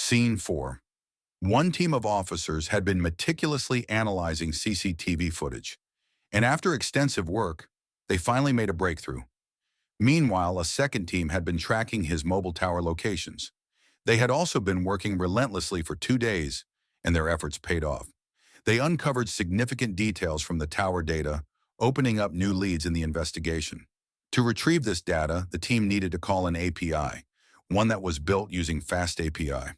Scene 4. One team of officers had been meticulously analyzing CCTV footage, and after extensive work, they finally made a breakthrough. Meanwhile, a second team had been tracking his mobile tower locations. They had also been working relentlessly for 2 days, and their efforts paid off. They uncovered significant details from the tower data, opening up new leads in the investigation. To retrieve this data, the team needed to call an API, one that was built using FastAPI.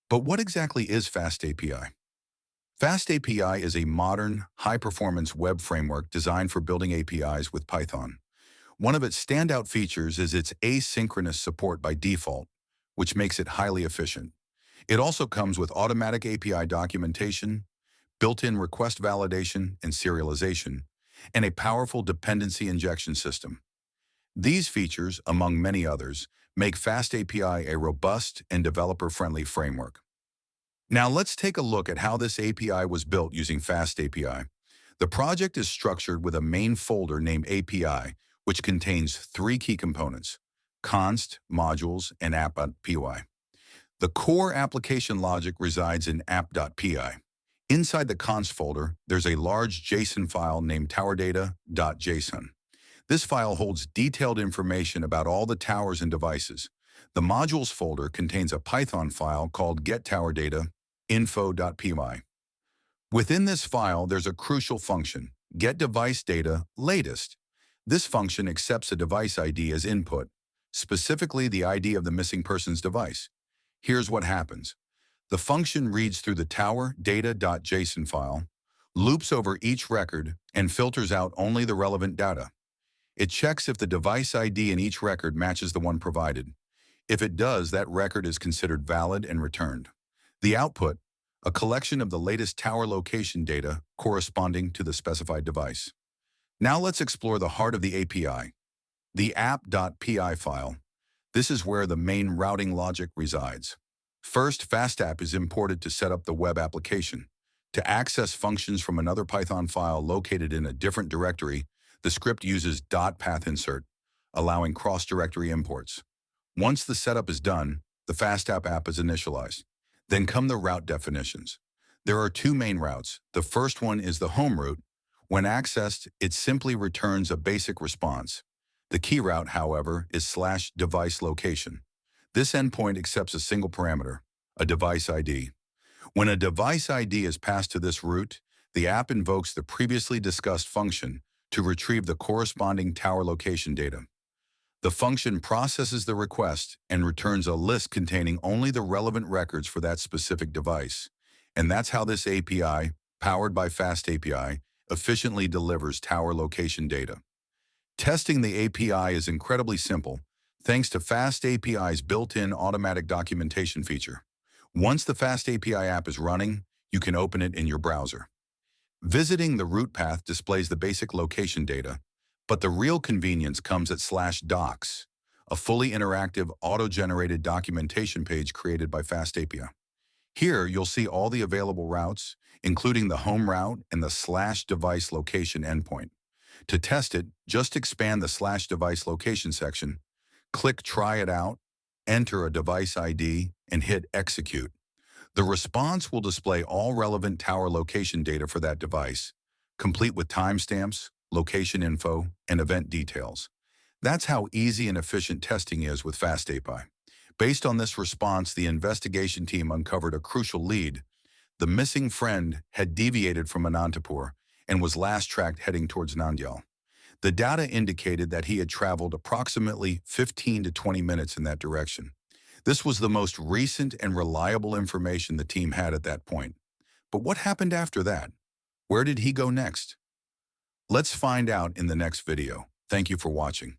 But what exactly is FastAPI? FastAPI is a modern, high-performance web framework designed for building APIs with Python. One of its standout features is its asynchronous support by default, which makes it highly efficient. It also comes with automatic API documentation, built-in request validation and serialization, and a powerful dependency injection system. These features, among many others, make FastAPI a robust and developer-friendly framework. Now let's take a look at how this API was built using FastAPI. The project is structured with a main folder named API, which contains 3 key components: const, modules, and app.py. The core application logic resides in app.py. Inside the const folder, there's a large JSON file named towerdata.json. This file holds detailed information about all the towers and devices. The modules folder contains a Python file called getTowerData.info.py. Within this file, there's a crucial function, getDeviceDataLatest. This function accepts a device ID as input, specifically the ID of the missing person's device. Here's what happens. The function reads through the towerdata.json file, loops over each record, and filters out only the relevant data. It checks if the device ID in each record matches the one provided. If it does, that record is considered valid and returned. The output, a collection of the latest tower location data corresponding to the specified device. Now let's explore the heart of the API, the app.py file. This is where the main routing logic resides. First, FastApp is imported to set up the web application. To access functions from another Python file located in a different directory, the script uses .pathinsert, allowing cross-directory imports. Once the setup is done, the FastApp app is initialized. Then come the route definitions. There are 2 main routes. The first one is the home route. When accessed, it simply returns a basic response. The key route, however, is /device location. This endpoint accepts a single parameter, a device ID. When a device ID is passed to this route, the app invokes the previously discussed function to retrieve the corresponding tower location data. The function processes the request and returns a list containing only the relevant records for that specific device. And that's how this API, powered by FastAPI, efficiently delivers tower location data. Testing the API is incredibly simple, thanks to FastAPI's built-in automatic documentation feature. Once the FastAPI app is running, you can open it in your browser. Visiting the route path displays the basic location data, but the real convenience comes at /docs, a fully interactive, auto-generated documentation page created by FastAPI. Here, you'll see all the available routes, including the home route and the /device location endpoint. To test it, just expand the /device location section, click Try It Out, enter a device ID, and hit Execute. The response will display all relevant tower location data for that device, complete with timestamps, location info, and event details. That's how easy and efficient testing is with FastAPI. Based on this response, the investigation team uncovered a crucial lead. The missing friend had deviated from Anantapur and was last tracked heading towards Nandyal. The data indicated that he had traveled approximately 15 to 20 minutes in that direction. This was the most recent and reliable information the team had at that point. But what happened after that? Where did he go next? Let's find out in the next video. Thank you for watching.